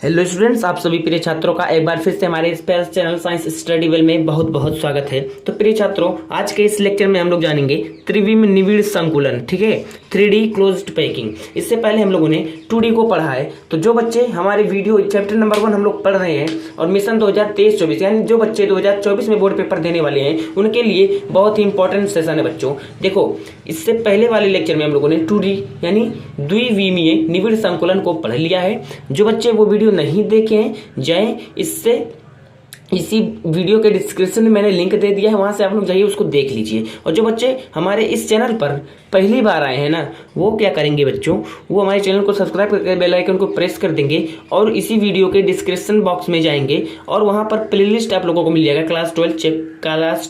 Hello students, आप सभी प्रिय छात्रों का एक बार फिर से हमारे इस चैनल साइंस स्टडी वेल में बहुत बहुत स्वागत है। तो प्रिय छात्रों, आज के इस लेक्चर में हम लोग जानेंगे त्रिविम निविड़ संकुलन, ठीक है, 3D क्लोज्ड पैकिंग। इससे पहले हम लोगों ने 2D को पढ़ा है। तो जो बच्चे हमारे वीडियो चैप्टर नंबर 1 हम लोग पढ़ रहे हैं और मिशन 2023-24 यानी जो बच्चे 2024 में बोर्ड पेपर देने वाले हैं उनके लिए बहुत ही इंपॉर्टेंट सेशन है बच्चों। देखो, इससे पहले वाले लेक्चर में हम लोगों ने 2D यानी द्विविमीय निविड़ संकुलन को पढ़ लिया है। जो बच्चे वो वीडियो नहीं देखे हैं जाएं, इसी वीडियो के डिस्क्रिप्शन में मैंने लिंक दे दिया है, वहां से आप लोग जाइए उसको देख लीजिए। और जो बच्चे हमारे इस चैनल पर पहली बार आए हैं ना, वो क्या करेंगे बच्चों, वो हमारे चैनल को सब्सक्राइब करके बेल आइकन को प्रेस कर देंगे और इसी वीडियो के डिस्क्रिप्शन बॉक्स में जाएंगे और वहां पर प्लेलिस्ट आप लोगों को मिल जाएगा क्लास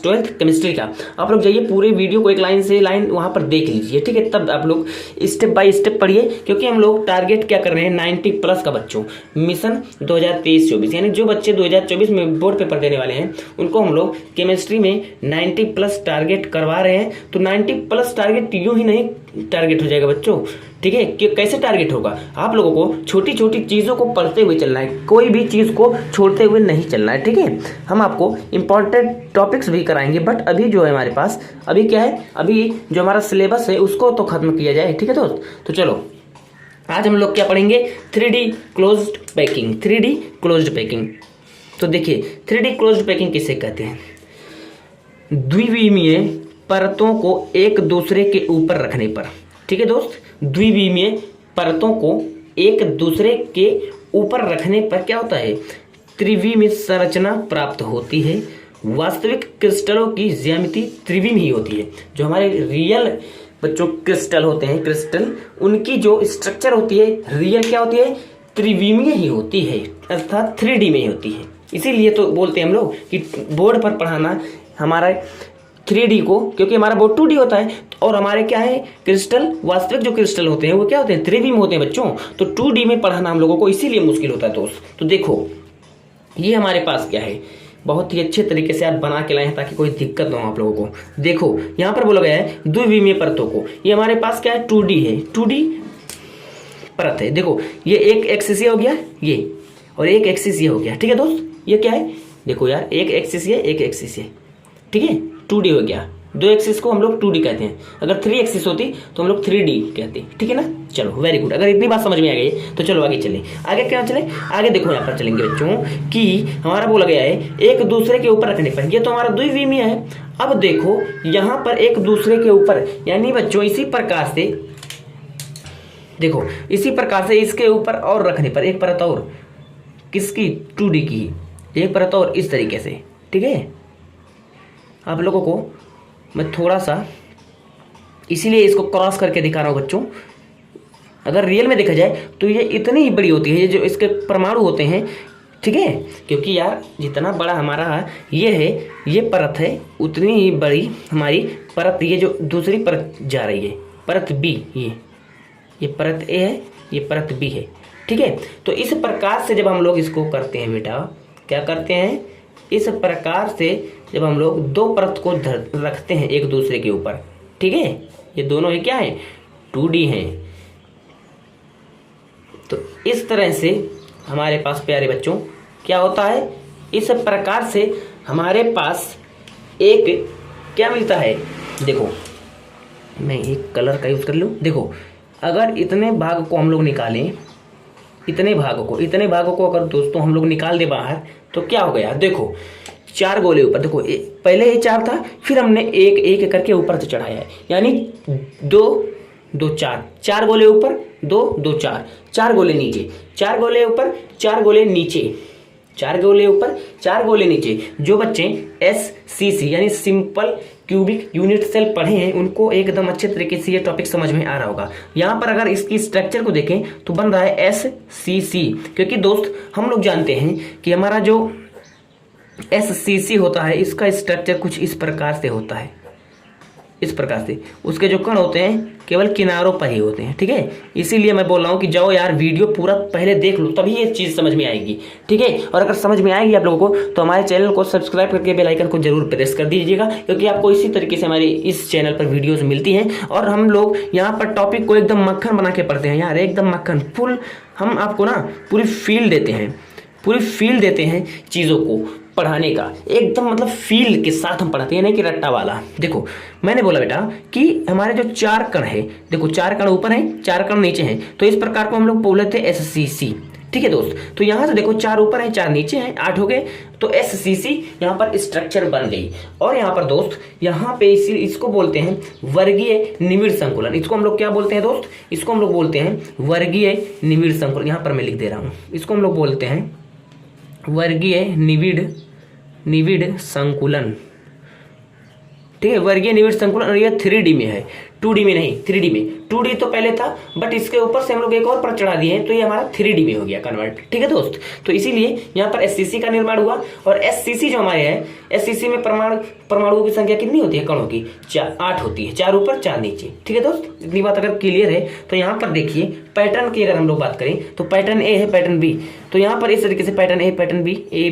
12 केमिस्ट्री का। आप लोग जाइए पूरे वीडियो को एक लाइन से लाइन वहां पर देख लीजिए, ठीक है। तब आप लोग स्टेप बाय स्टेप पढ़िए, क्योंकि हम लोग टारगेट क्या कर रहे हैं 90+ का बच्चों, मिशन 2023-24 यानी जो बच्चे 2024 में बोर्ड पेपर देने वाले हैं उनको हम लोग केमिस्ट्री में 90+ टारगेट करवा रहे हैं। तो 90+ टारगेट यूं ही नहीं टारगेट हो जाएगा बच्चों, ठीक है। कि कैसे टारगेट होगा, आप लोगों को छोटी छोटी चीजों को पढ़ते हुए चलना है, कोई भी चीज को छोड़ते हुए नहीं चलना है, ठीक है। हम आपको इंपॉर्टेंट टॉपिक्स भी कराएंगे, बट अभी जो है हमारे पास अभी क्या है, अभी जो हमारा सिलेबस है उसको तो खत्म किया जाए, ठीक है दोस्त। तो चलो आज हम लोग क्या पढ़ेंगे, 3D closed packing. 3D closed packing, तो देखिए 3D क्लोज्ड पैकिंग किसे कहते हैं, द्विविमीय परतों को एक दूसरे के ऊपर रखने पर, ठीक है दोस्त। द्विविमीय परतों को एक दूसरे के ऊपर रखने पर क्या होता है, त्रिविमीय संरचना प्राप्त होती है। वास्तविक क्रिस्टलों की ज्यामिति त्रिविमीय ही होती है। जो हमारे रियल बच्चों क्रिस्टल होते हैं, क्रिस्टल उनकी जो स्ट्रक्चर होती है रियल क्या होती है, त्रिविमीय ही होती है, अर्थात 3D में ही होती है। इसीलिए तो बोलते हैं हम लोग कि बोर्ड पर पढ़ाना हमारा 3D को, क्योंकि हमारा बोर्ड 2D होता है और हमारे क्या है क्रिस्टल, वास्तविक जो क्रिस्टल होते हैं वो क्या होते हैं, त्रिविमीय होते हैं बच्चों। तो 2D में पढ़ाना हम लोगों को इसीलिए मुश्किल होता है दोस्त। तो देखो ये हमारे पास क्या है, बहुत ही अच्छे तरीके से आप बना के लाए हैं ताकि कोई दिक्कत ना हो आप लोगों को। देखो यहाँ पर बोला गया है द्विविमीय परतों को, ये हमारे पास क्या है 2D है, 2D परत है। देखो ये एक एक्सिस हो गया ये, और एक एक्सिस ये हो गया, ठीक है दोस्त। ये क्या है, देखो यार एक एक्सिस ये, एक एक्सिस ये, ठीक है, 2D हो गया। 2 एक्सिस को हम लोग 2D कहते हैं, अगर 3 एक्सिस होती तो हम लोग 3D कहते हैं, ठीक है ना। चलो वेरी गुड, अगर इतनी बात समझ में आ गई तो चलो आगे चलें। आगे क्या चले, आगे देखो यहाँ पर चलेंगे बच्चों कि हमारा बोला गया है एक दूसरे के ऊपर रखने पर, ये तो हमारा द्विविमीय है। अब देखो यहाँ पर एक दूसरे के ऊपर, यानी बच्चों इसी प्रकार से देखो, इसी प्रकार से इसके ऊपर और रखने पर एक परत और, किसकी, 2D की एक परत और, इस तरीके से, ठीक है। आप लोगों को मैं थोड़ा सा इसीलिए इसको क्रॉस करके दिखा रहा हूँ बच्चों। अगर रियल में देखा जाए तो ये इतनी ही बड़ी होती है, ये जो इसके परमाणु होते हैं, ठीक है। क्योंकि यार जितना बड़ा हमारा ये है, ये परत है, उतनी ही बड़ी हमारी परत, ये जो दूसरी परत जा रही है, परत बी, ये परत ए है, ये परत बी है, ठीक है। तो इस प्रकार से जब हम लोग इसको करते हैं बेटा, क्या करते हैं, इस प्रकार से जब हम लोग 2 परत को रखते हैं एक दूसरे के ऊपर, ठीक है, ये दोनों ही क्या है 2D हैं। तो इस तरह से हमारे पास प्यारे बच्चों क्या होता है, इस प्रकार से हमारे पास एक क्या मिलता है। देखो मैं एक कलर का यूज कर लूँ, देखो अगर इतने भाग को हम लोग निकालें, इतने भागों को अगर दोस्तों हम लोग निकाल दे बाहर, तो क्या हो गया, देखो 4 गोले ऊपर, देखो पहले ये 4 था, फिर हमने एक एक करके ऊपर से चढ़ाया है, यानी 2 2 4, 4 गोले ऊपर, 2 2 4, 4 गोले नीचे, 4 गोले ऊपर, 4 गोले नीचे, 4 गोले ऊपर, 4 गोले नीचे। जो बच्चे SCC यानी सिंपल क्यूबिक यूनिट सेल पढ़े हैं उनको एकदम अच्छे तरीके से ये टॉपिक समझ में आ रहा होगा। यहाँ पर अगर इसकी स्ट्रक्चर को देखें तो बन रहा है SCC, क्योंकि दोस्त हम लोग जानते हैं कि हमारा जो SCC होता है इसका स्ट्रक्चर कुछ इस प्रकार से होता है, इस प्रकार से उसके जो कण होते हैं केवल किनारों पर ही होते हैं, ठीक है। इसीलिए मैं बोल रहा हूँ कि जाओ यार वीडियो पूरा पहले देख लो, तभी ये चीज़ समझ में आएगी, ठीक है। और अगर समझ में आएगी आप लोगों को तो हमारे चैनल को सब्सक्राइब करके बेल आइकन को जरूर प्रेस कर दीजिएगा, क्योंकि आपको इसी तरीके से हमारी इस चैनल पर वीडियोज़ मिलती हैं। और हम लोग यहाँ पर टॉपिक को एकदम मक्खन बना के पढ़ते हैं यार, एकदम मक्खन, फुल हम आपको ना पूरी फील देते हैं चीज़ों को पढ़ाने का, एकदम मतलब फील के साथ हम पढ़ाते हैं, नहीं कि रट्टा वाला। देखो मैंने बोला बेटा कि हमारे जो 4 कण है, देखो 4 कण ऊपर हैं, 4 कण नीचे हैं, तो इस प्रकार को हम लोग बोले थे SCC। ठीक है दोस्त, तो यहाँ से देखो 4 ऊपर हैं 4 नीचे हैं, 8 हो गए, तो SCC यहाँ पर स्ट्रक्चर बन गई। और यहाँ पर दोस्त यहाँ पे इसको बोलते हैं वर्गीय निविड़ संकुलन। इसको हम लोग क्या बोलते हैं दोस्त? इसको हम लोग बोलते हैं वर्गीय निविड़ संकुलन। यहाँ पर मैं लिख दे रहा हूँ, इसको हम लोग बोलते हैं वर्गीय निविड़ संकुलन। ठीक है, वर्गीय निविड़ संकुलन। और ये 3D में है, 2D में नहीं, 3D में। 2D तो पहले था, बट इसके ऊपर से हम लोग एक और पर चढ़ा दिए हैं, तो ये हमारा 3D में हो गया कन्वर्ट। ठीक है दोस्त, तो इसीलिए यहाँ पर SCC का निर्माण हुआ। और SCC जो हमारे है, SCC में परमाणुओं की संख्या कितनी होती है? कणों की 8 होती है, 4 ऊपर 4 नीचे। ठीक है दोस्त, इतनी बात अगर क्लियर है तो यहाँ पर देखिए पैटर्न की अगर हम लोग बात करें तो पैटर्न A है, पैटर्न B, तो यहाँ पर इस तरीके से pattern A, pattern B, A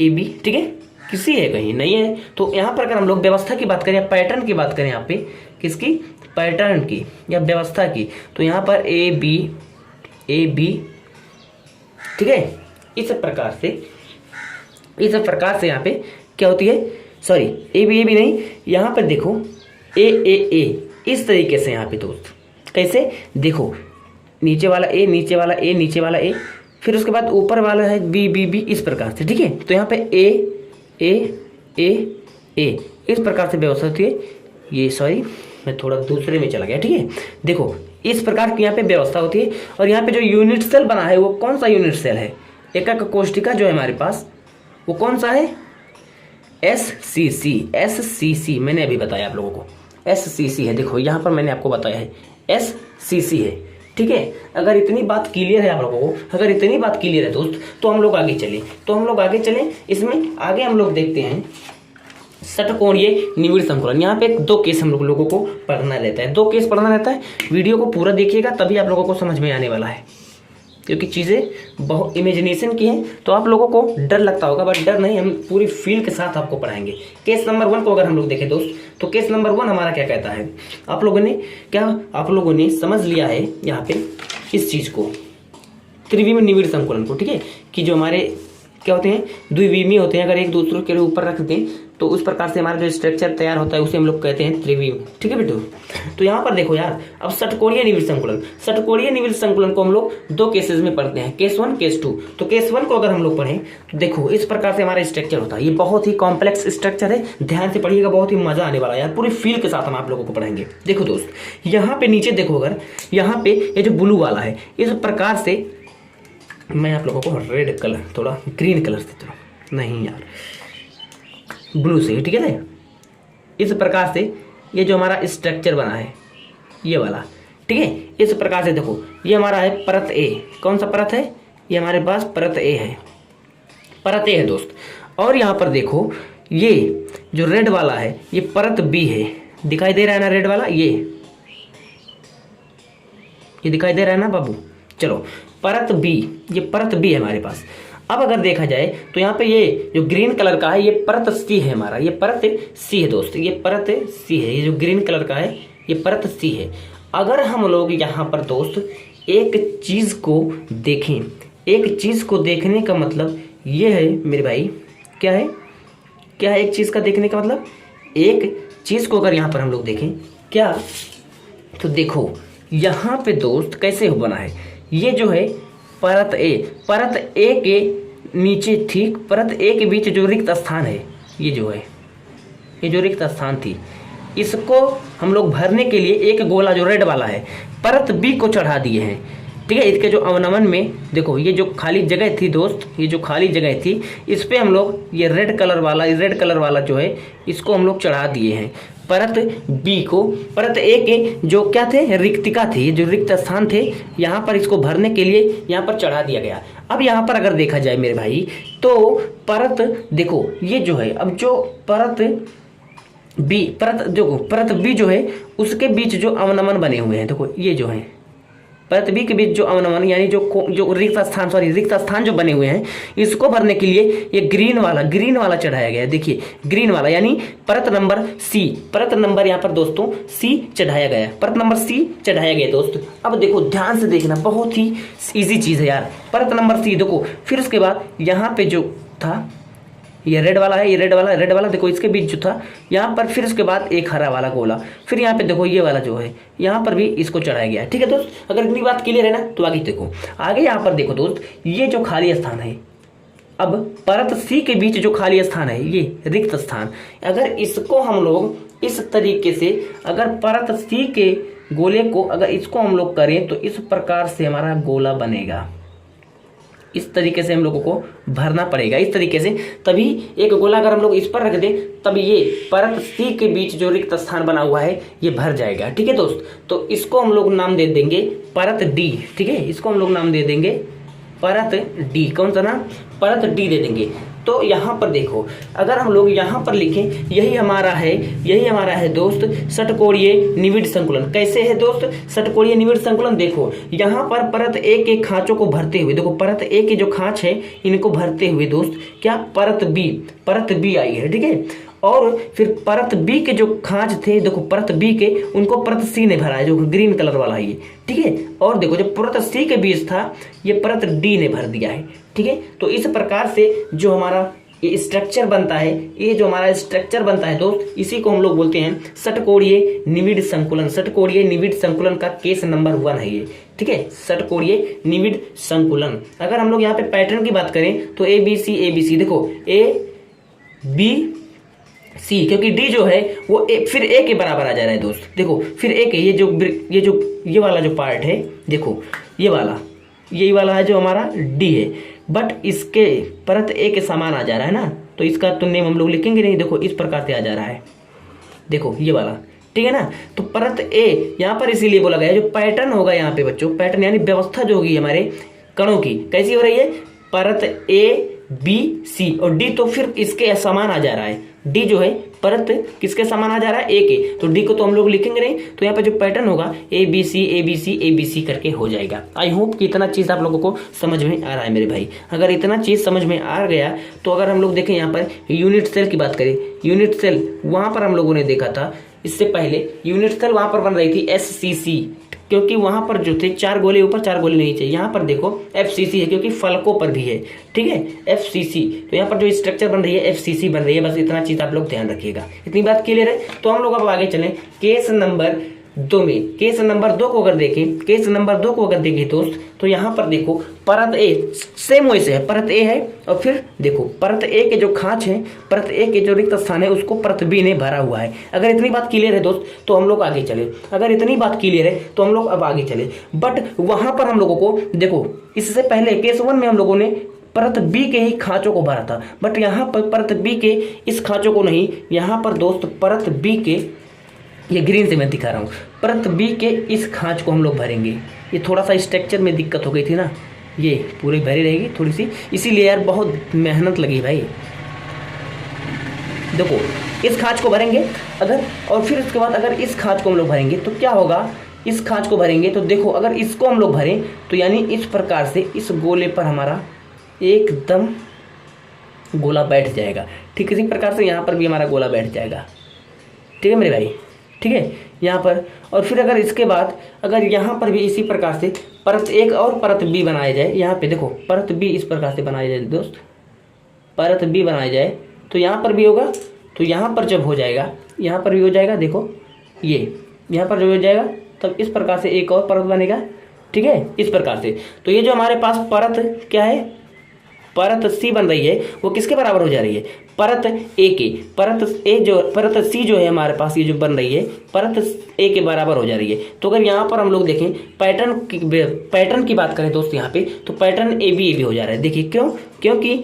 B। ठीक है, किसी है कहीं नहीं है। तो यहाँ पर अगर हम लोग व्यवस्था की बात करें या पैटर्न की बात करें, यहाँ पे किसकी? पैटर्न की या व्यवस्था की, तो यहाँ पर A B। ठीक है, इस प्रकार से यहाँ पे क्या होती है? सॉरी, A B नहीं, यहाँ पर देखो A इस तरीके से यहाँ पे दोस्त। कैसे? देखो नीचे वाला A, नीचे वाला A, नीचे वाला A, फिर उसके बाद ऊपर वाला है B, इस प्रकार से। ठीक है, तो यहाँ पे A इस प्रकार से व्यवस्था होती है। ये सॉरी, मैं थोड़ा दूसरे में चला गया। ठीक है, देखो इस प्रकार की यहाँ पे व्यवस्था होती है। और यहाँ पे जो यूनिट सेल बना है वो कौन सा यूनिट सेल है? एकक कोशिका जो है हमारे पास वो कौन सा है? SCC मैंने अभी बताया आप लोगों को, SCC है। देखो यहाँ पर मैंने आपको बताया है SCC है। ठीक है, अगर इतनी बात क्लियर है आप लोगों को, अगर इतनी बात क्लियर है दोस्त, तो हम लोग आगे चलें। इसमें आगे हम लोग देखते हैं षटकोणीय निविड़ संकुलन। यहाँ पे 2 केस हम लोगों को पढ़ना रहता है, 2 केस पढ़ना रहता है। वीडियो को पूरा देखिएगा तभी आप लोगों को समझ में आने वाला है, क्योंकि चीज़ें बहुत इमेजिनेशन की हैं, तो आप लोगों को डर लगता होगा, बट डर नहीं, हम पूरी फील के साथ आपको पढ़ाएंगे। केस नंबर 1 को अगर हम लोग देखें दोस्त, तो केस नंबर 1 हमारा क्या कहता है? आप लोगों ने समझ लिया है यहाँ पे इस चीज़ को, त्रिविमीय निविड़ संकुलन को। ठीक है, कि जो हमारे क्या होते हैं? द्विविमीय होते हैं। अगर एक दूसरे के ऊपर रख दें तो उस प्रकार से हमारा जो स्ट्रक्चर तैयार होता है उसे हम लोग कहते हैं त्रिविमीय। ठीक है बेटू, तो यहाँ पर देखो यार, अब षटकोणीय निविड़ संकुलन को हम लोग 2 केसेस में पढ़ते हैं, केस 1 केस 2। तो केस 1 को अगर हम लोग पढ़ें तो देखो इस प्रकार से हमारा स्ट्रक्चर होता है। ये बहुत ही कॉम्प्लेक्स स्ट्रक्चर है, ध्यान से पढ़िएगा, बहुत ही मजा आने वाला है यार, पूरी फील के साथ हम आप लोगों को पढ़ाएंगे। देखो दोस्त, यहाँ पे नीचे देखो, अगर यहाँ पे ये जो ब्लू वाला है, इस प्रकार से मैं आप लोगों को रेड कलर, थोड़ा ग्रीन कलर से, चलो नहीं यार ब्लू से, ठीक है ना? इस प्रकार से ये जो हमारा स्ट्रक्चर बना है ये वाला, ठीक है, इस प्रकार से देखो ये हमारा है परत A। कौन सा परत है? ये हमारे पास परत A है दोस्त। और यहाँ पर देखो ये जो रेड वाला है ये परत B है, दिखाई दे रहा है ना रेड वाला? ये दिखाई दे रहा है ना बाबू? चलो परत B, ये परत B है हमारे पास। अब अगर देखा जाए तो यहाँ पे ये जो ग्रीन कलर का है ये परत C है हमारा, ये परत C है दोस्त, ये परत C है। ये जो ग्रीन कलर का है ये परत C है। अगर हम लोग यहाँ पर दोस्त एक चीज़ को देखें, एक चीज़ को देखने का मतलब ये है मेरे भाई, क्या है एक चीज़ का देखने का मतलब? एक चीज़ को अगर यहाँ पर हम लोग देखें क्या, तो देखो यहाँ पे दोस्त कैसे बना है, ये जो है परत A के नीचे ठीक परत A के बीच जो रिक्त स्थान है, ये जो रिक्त स्थान थी, इसको हम लोग भरने के लिए एक गोला जो रेड वाला है परत B को चढ़ा दिए हैं। ठीक है, इसके जो अवनमन में देखो ये जो खाली जगह थी दोस्त, ये जो खाली जगह थी इस पे हम लोग ये रेड कलर वाला जो है इसको हम लोग चढ़ा दिए हैं परत B को। परत A के जो क्या थे, रिक्तिका थी, जो रिक्त स्थान थे, यहाँ पर इसको भरने के लिए यहाँ पर चढ़ा दिया गया। अब यहाँ पर अगर देखा जाए मेरे भाई तो परत देखो ये जो है, अब जो परत B जो है उसके बीच जो अवनमन बने हुए हैं, देखो ये जो है परत बी के बीच जो अवनमन यानी जो रिक्त स्थान जो बने हुए हैं, इसको भरने के लिए ये ग्रीन वाला चढ़ाया गया है। देखिए ग्रीन वाला यानी परत नंबर सी, परत नंबर यहाँ पर दोस्तों सी चढ़ाया गया है, परत नंबर सी चढ़ाया गया दोस्त। अब देखो ध्यान से देखना, बहुत ही इजी चीज है यार, परत नंबर सी देखो। फिर उसके बाद यहाँ पे जो था ये रेड वाला है, ये रेड वाला देखो, इसके बीच जो था यहाँ पर, फिर उसके बाद एक हरा वाला गोला, फिर यहाँ पे देखो ये वाला जो है यहाँ पर भी इसको चढ़ाया गया है। ठीक है दोस्त, अगर इतनी बात क्लियर है ना तो आगे देखो। आगे यहाँ पर देखो दोस्त, ये जो खाली स्थान है, अब परत सी के बीच जो खाली स्थान है ये रिक्त स्थान, अगर इसको हम लोग इस तरीके से, अगर परत सी के गोले को अगर इसको हम लोग करें तो इस प्रकार से हमारा गोला बनेगा। इस तरीके से हम लोगों को भरना पड़ेगा, इस तरीके से, तभी एक गोला अगर हम लोग इस पर रख दें तब ये परत सी के बीच जो रिक्त स्थान बना हुआ है ये भर जाएगा। ठीक है दोस्त, तो इसको हम लोग नाम दे देंगे परत डी। ठीक है, इसको हम लोग नाम दे देंगे परत डी। कौन सा नाम? परत डी दे देंगे। तो यहाँ पर देखो, अगर हम लोग यहाँ पर लिखें, यही हमारा है दोस्त षटकोणीय निविड़ संकुलन। कैसे है दोस्त षटकोणीय निविड़ संकुलन? देखो यहाँ पर परत ए के खांचों को भरते हुए, देखो परत ए के जो खांच है इनको भरते हुए दोस्त क्या परत बी आई है। ठीक है, और फिर परत बी के जो खांच थे, देखो परत बी के, उनको परत सी ने भरा है, जो ग्रीन कलर वाला है ये। ठीक है, और देखो जो परत सी के बीच था ये परत डी ने भर दिया है। ठीक है, तो इस प्रकार से जो हमारा ये स्ट्रक्चर बनता है, ये जो हमारा स्ट्रक्चर बनता है दोस्त, इसी को हम लोग बोलते हैं षटकोणीय निविड़ संकुलन। षटकोणीय निविड़ संकुलन का केस नंबर 1 है ये। ठीक है, षटकोणीय निविड़ संकुलन। अगर हम लोग यहाँ पे पैटर्न की बात करें तो ABC देखो AB सी, क्योंकि डी जो है वो फिर ए के बराबर आ जा रहा है दोस्त। देखो फिर ए के ये वाला जो पार्ट है, देखो यही वाला है जो हमारा डी है, बट इसके परत ए के समान आ जा रहा है ना, तो इसका तो नेम हम लोग लिखेंगे नहीं। देखो इस प्रकार से आ जा रहा है, देखो ये वाला। ठीक है ना, तो परत ए यहाँ पर इसीलिए बोला गया है, जो पैटर्न होगा यहाँ पे बच्चों, पैटर्न यानी व्यवस्था जो होगी हमारे कणों की, कैसी हो रही है? परत ए बी सी और डी तो फिर इसके समान आ जा रहा है। डी जो है परत किसके समान आ जा रहा है? ए के, तो डी को तो हम लोग लिखेंगे नहीं, तो यहाँ पे जो पैटर्न होगा ABC करके हो जाएगा। आई होप कि इतना चीज आप लोगों को समझ में आ रहा है मेरे भाई। अगर इतना चीज समझ में आ गया तो अगर हम लोग देखें यहाँ पर यूनिट सेल की बात करें, यूनिट सेल वहां पर हम लोगों ने देखा था इससे पहले, यूनिट सेल वहां पर बन रही थी SCC, क्योंकि वहां पर जो थे 4 गोले ऊपर 4 गोले नीचे। यहाँ पर देखो FCC है, क्योंकि फलकों पर भी है। ठीक है, FCC, तो यहाँ पर जो स्ट्रक्चर बन रही है FCC बन रही है। बस इतना चीज आप लोग ध्यान रखिएगा। इतनी बात क्लियर है? तो हम लोग अब आगे चलें केस नंबर 2 में। केस नंबर 2 को अगर देखें दोस्त, तो यहाँ पर देखो परत ए सेम वैसे है, परत ए है, और फिर देखो परत ए के जो खांच है, परत ए के जो रिक्त स्थान है उसको परत बी ने भरा हुआ है। अगर इतनी बात क्लियर है दोस्त तो हम लोग आगे चले। अब आगे चले, बट वहां पर हम लोगों को देखो, इससे पहले केस 1 में हम लोगों ने परत बी के ही खांचों को भरा था, बट यहाँ पर परत बी के इस खांचों को नहीं, यहाँ पर दोस्त परत बी के, ये ग्रीन से मैं दिखा रहा हूँ, परत बी के इस खांच को हम लोग भरेंगे। ये थोड़ा सा स्ट्रक्चर में दिक्कत हो गई थी ना, ये पूरी भरी रहेगी थोड़ी सी, इसीलिए यार बहुत मेहनत लगी भाई। देखो इस खांच को भरेंगे अगर, और फिर उसके बाद अगर इस खांच को हम लोग भरेंगे तो क्या होगा? इस खांच को भरेंगे तो देखो अगर इसको हम लोग भरें तो यानी इस प्रकार से इस गोले पर हमारा एकदम गोला बैठ जाएगा। ठीक इसी प्रकार से यहाँ पर भी हमारा गोला बैठ जाएगा। ठीक है मेरे भाई? ठीक है, यहाँ पर, और फिर अगर इसके बाद अगर यहाँ पर भी इसी प्रकार से परत एक और परत बी बनाया जाए, यहाँ पे देखो परत बी इस प्रकार से बनाया जाए दोस्त, परत बी बनाया जाए तो यहाँ पर भी होगा, तो यहाँ पर जब हो जाएगा यहाँ पर भी हो जाएगा। देखो ये यहाँ पर जो हो जाएगा तब इस प्रकार से एक और परत बनेगा। ठीक है, इस प्रकार से। तो ये जो हमारे पास परत क्या है, परत सी बन रही है, वो किसके बराबर हो जा रही है? परत ए के, परत सी जो है हमारे पास ये जो बन रही है परत ए के बराबर हो जा रही है। तो अगर यहाँ पर हम लोग देखें पैटर्न की बात करें दोस्त यहाँ पे, तो पैटर्न ए बी हो जा रहा है। देखिए क्यों? क्योंकि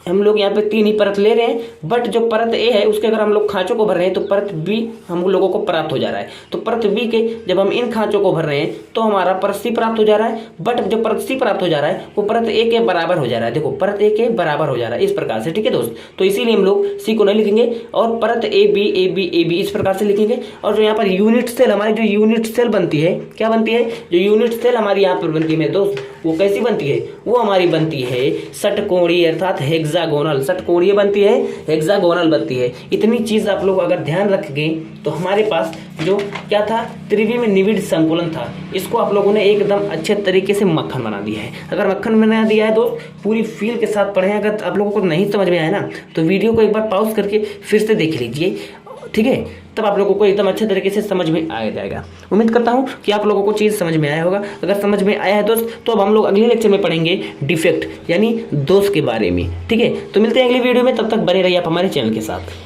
हम लोग यहाँ पे 3 ही परत ले रहे हैं, बट जो परत ए है उसके अगर हम लोग खांचों को भर रहे हैं तो परत बी हम लोगों को प्राप्त हो जा रहा है। तो परत बी के जब हम इन खांचों को भर रहे हैं तो हमारा परत सी प्राप्त हो जा रहा है, बट जो परत सी प्राप्त हो जा रहा है वो परत ए के बराबर हो जा रहा है। देखो परत ए के बराबर हो जा रहा है इस प्रकार से, ठीक है दोस्त। तो इसीलिए हम लोग सी को नहीं लिखेंगे और परत ए बी इस प्रकार से लिखेंगे। और जो यहाँ पर यूनिट सेल, हमारी जो यूनिट सेल बनती है, क्या बनती है, जो यूनिट सेल हमारी यहाँ पर बनती है दोस्त, वो कैसी बनती है, वो हमारी बनती है षटकोणीय अर्थात हेक्सागोनल, षटकोणीय बनती है, हेक्सागोनल बनती है। इतनी चीज आप लोग अगर ध्यान रखेंगे तो हमारे पास जो क्या था, त्रिविमीय निविड़ संकुलन था, इसको आप लोगों ने एकदम अच्छे तरीके से मक्खन बना दिया है। अगर मक्खन बना दिया है दोस्त, पूरी फील के साथ पढ़ें। अगर आप लोगों को नहीं समझ में आया ना तो वीडियो को एक बार पॉज करके फिर से देख लीजिए, ठीक है, तब आप लोगों को एकदम अच्छे तरीके से समझ में आ जाएगा। उम्मीद करता हूं कि आप लोगों को चीज़ समझ में आया होगा। अगर समझ में आया है दोस्त तो अब हम लोग अगले लेक्चर में पढ़ेंगे डिफेक्ट यानी दोष के बारे में, ठीक है। तो मिलते हैं अगली वीडियो में, तब तक बने रहिए आप हमारे चैनल के साथ।